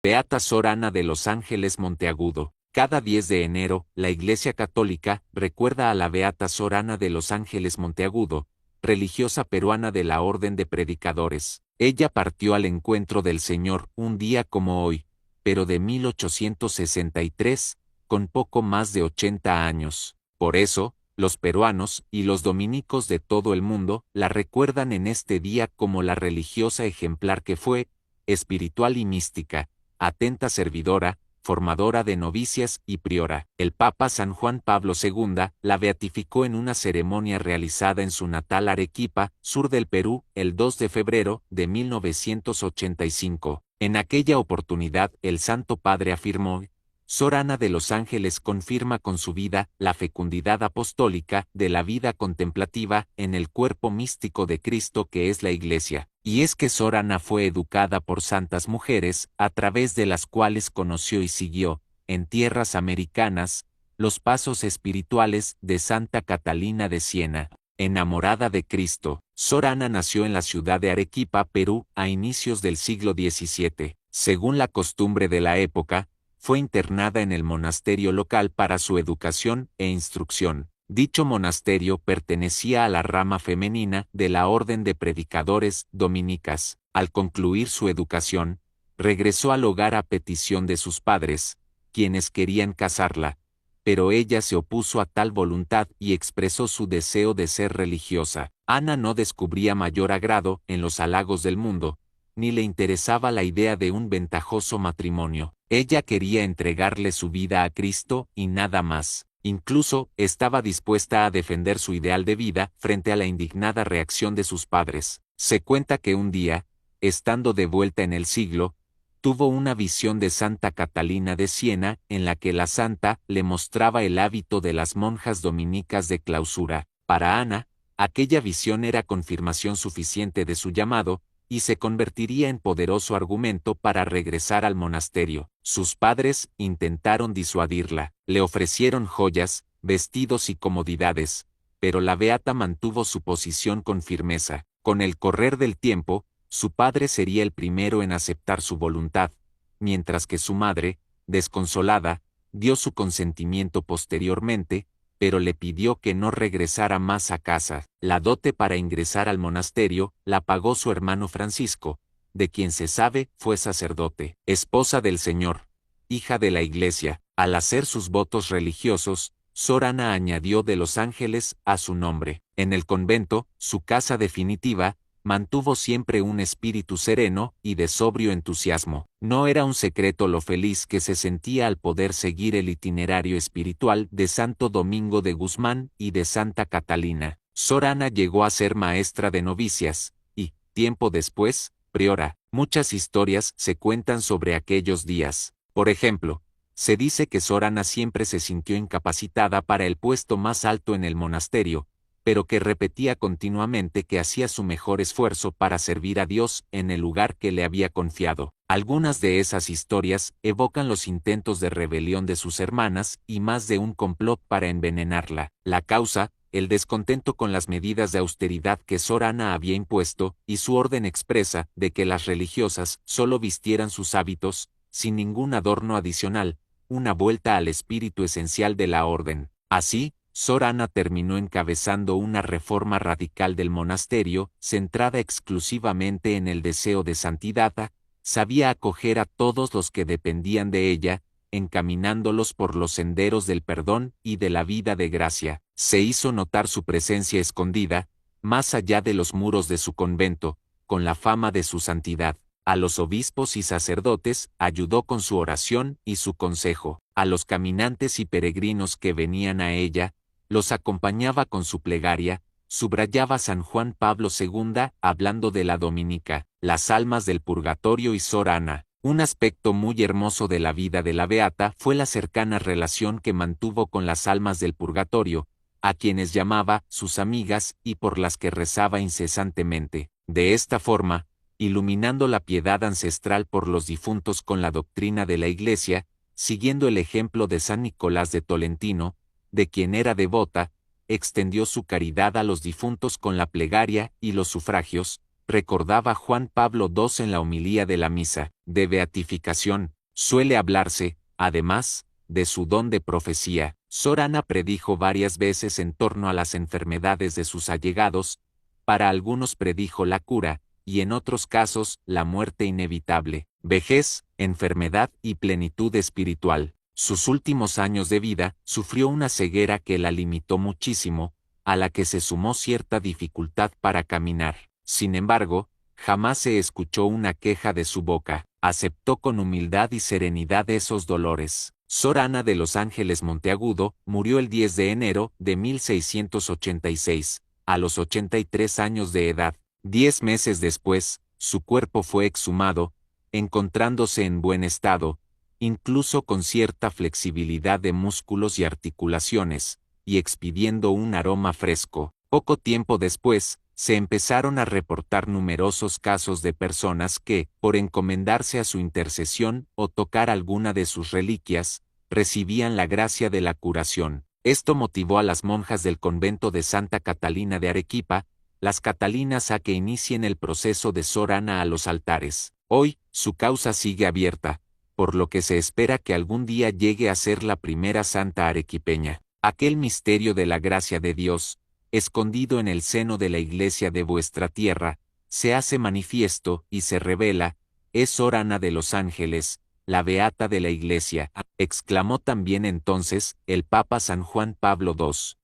Beata Sor Ana de los Ángeles Monteagudo. Cada 10 de enero, la Iglesia Católica recuerda a la Beata Sor Ana de los Ángeles Monteagudo, religiosa peruana de la Orden de Predicadores. Ella partió al encuentro del Señor un día como hoy, pero de 1863, con poco más de 80 años. Por eso, los peruanos y los dominicos de todo el mundo la recuerdan en este día como la religiosa ejemplar que fue, espiritual y mística, atenta servidora, formadora de novicias y priora. El Papa San Juan Pablo II la beatificó en una ceremonia realizada en su natal Arequipa, sur del Perú, el 2 de febrero de 1985. En aquella oportunidad, el Santo Padre afirmó: Sor Ana de los Ángeles confirma con su vida la fecundidad apostólica de la vida contemplativa en el cuerpo místico de Cristo que es la Iglesia. Y es que Sor Ana fue educada por santas mujeres, a través de las cuales conoció y siguió, en tierras americanas, los pasos espirituales de Santa Catalina de Siena. Enamorada de Cristo, Sor Ana nació en la ciudad de Arequipa, Perú, a inicios del siglo XVII. Según la costumbre de la época, fue internada en el monasterio local para su educación e instrucción. Dicho monasterio pertenecía a la rama femenina de la Orden de Predicadores dominicas. Al concluir su educación, regresó al hogar a petición de sus padres, quienes querían casarla, pero ella se opuso a tal voluntad y expresó su deseo de ser religiosa. Ana no descubría mayor agrado en los halagos del mundo, ni le interesaba la idea de un ventajoso matrimonio. Ella quería entregarle su vida a Cristo y nada más. Incluso, estaba dispuesta a defender su ideal de vida frente a la indignada reacción de sus padres. Se cuenta que un día, estando de vuelta en el siglo, tuvo una visión de Santa Catalina de Siena en la que la santa le mostraba el hábito de las monjas dominicas de clausura. Para Ana, aquella visión era confirmación suficiente de su llamado, y se convertiría en poderoso argumento para regresar al monasterio. Sus padres intentaron disuadirla, le ofrecieron joyas, vestidos y comodidades, pero la beata mantuvo su posición con firmeza. Con el correr del tiempo, su padre sería el primero en aceptar su voluntad, mientras que su madre, desconsolada, dio su consentimiento posteriormente, pero le pidió que no regresara más a casa. La dote para ingresar al monasterio la pagó su hermano Francisco, de quien se sabe fue sacerdote. Esposa del Señor, hija de la Iglesia. Al hacer sus votos religiosos, Sor Ana añadió de los Ángeles a su nombre. En el convento, su casa definitiva, mantuvo siempre un espíritu sereno y de sobrio entusiasmo. No era un secreto lo feliz que se sentía al poder seguir el itinerario espiritual de Santo Domingo de Guzmán y de Santa Catalina. Sor Ana llegó a ser maestra de novicias, y, tiempo después, priora. Muchas historias se cuentan sobre aquellos días. Por ejemplo, se dice que Sor Ana siempre se sintió incapacitada para el puesto más alto en el monasterio, pero que repetía continuamente que hacía su mejor esfuerzo para servir a Dios en el lugar que le había confiado. Algunas de esas historias evocan los intentos de rebelión de sus hermanas y más de un complot para envenenarla. La causa, el descontento con las medidas de austeridad que Sor Ana había impuesto, y su orden expresa de que las religiosas solo vistieran sus hábitos, sin ningún adorno adicional, una vuelta al espíritu esencial de la orden. Así, Sor Ana terminó encabezando una reforma radical del monasterio, centrada exclusivamente en el deseo de santidad. Sabía acoger a todos los que dependían de ella, encaminándolos por los senderos del perdón y de la vida de gracia. Se hizo notar su presencia escondida, más allá de los muros de su convento, con la fama de su santidad. A los obispos y sacerdotes ayudó con su oración y su consejo. A los caminantes y peregrinos que venían a ella, los acompañaba con su plegaria. Subrayaba San Juan Pablo II hablando de la dominica, las almas del purgatorio y Sor Ana. Un aspecto muy hermoso de la vida de la beata fue la cercana relación que mantuvo con las almas del purgatorio, a quienes llamaba sus amigas y por las que rezaba incesantemente. De esta forma, iluminando la piedad ancestral por los difuntos con la doctrina de la Iglesia, siguiendo el ejemplo de San Nicolás de Tolentino, de quien era devota, extendió su caridad a los difuntos con la plegaria y los sufragios, recordaba Juan Pablo II en la homilía de la misa de beatificación, suele hablarse, además, de su don de profecía. Sor Ana predijo varias veces en torno a las enfermedades de sus allegados, para algunos predijo la cura, y en otros casos, la muerte inevitable, vejez, enfermedad y plenitud espiritual. Sus últimos años de vida, sufrió una ceguera que la limitó muchísimo, a la que se sumó cierta dificultad para caminar. Sin embargo, jamás se escuchó una queja de su boca, aceptó con humildad y serenidad esos dolores. Sor Ana de los Ángeles Monteagudo murió el 10 de enero de 1686, a los 83 años de edad. 10 meses después, su cuerpo fue exhumado, encontrándose en buen estado, incluso con cierta flexibilidad de músculos y articulaciones, y expidiendo un aroma fresco. Poco tiempo después, se empezaron a reportar numerosos casos de personas que, por encomendarse a su intercesión o tocar alguna de sus reliquias, recibían la gracia de la curación. Esto motivó a las monjas del convento de Santa Catalina de Arequipa, las Catalinas, a que inicien el proceso de Sor Ana a los altares. Hoy, su causa sigue abierta, por lo que se espera que algún día llegue a ser la primera santa arequipeña. Aquel misterio de la gracia de Dios, escondido en el seno de la Iglesia de vuestra tierra, se hace manifiesto y se revela, es Sor Ana de los Ángeles, la beata de la Iglesia, exclamó también entonces el Papa San Juan Pablo II.